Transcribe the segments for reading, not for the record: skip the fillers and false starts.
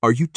Are you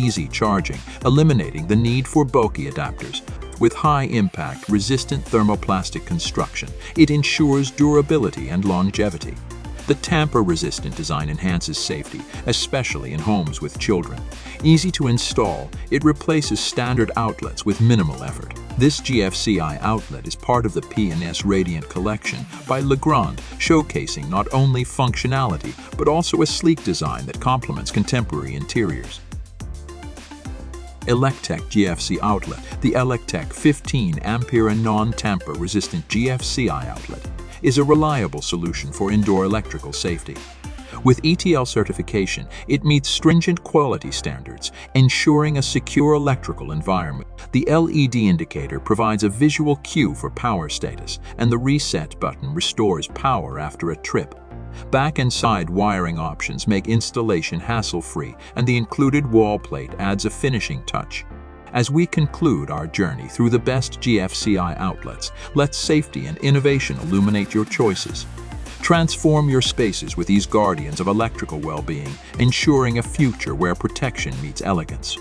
easy charging, eliminating the need for bulky adapters. With high-impact, resistant thermoplastic construction, it ensures durability and longevity. The tamper-resistant design enhances safety, especially in homes with children. Easy to install, it replaces standard outlets with minimal effort. This GFCI outlet is part of the P&S Radiant collection by Legrand, showcasing not only functionality, but also a sleek design that complements contemporary interiors. ELECTECK GFCI outlet. The ELECTECK 15 ampere non-tamper resistant GFCI outlet is a reliable solution for indoor electrical safety. With ETL certification, it meets stringent quality standards, ensuring a secure electrical environment. The LED indicator provides a visual cue for power status, and the reset button restores power after a trip. Back and side wiring options make installation hassle-free, and the included wall plate adds a finishing touch. As we conclude our journey through the best GFCI outlets, let safety and innovation illuminate your choices. Transform your spaces with these guardians of electrical well-being, ensuring a future where protection meets elegance.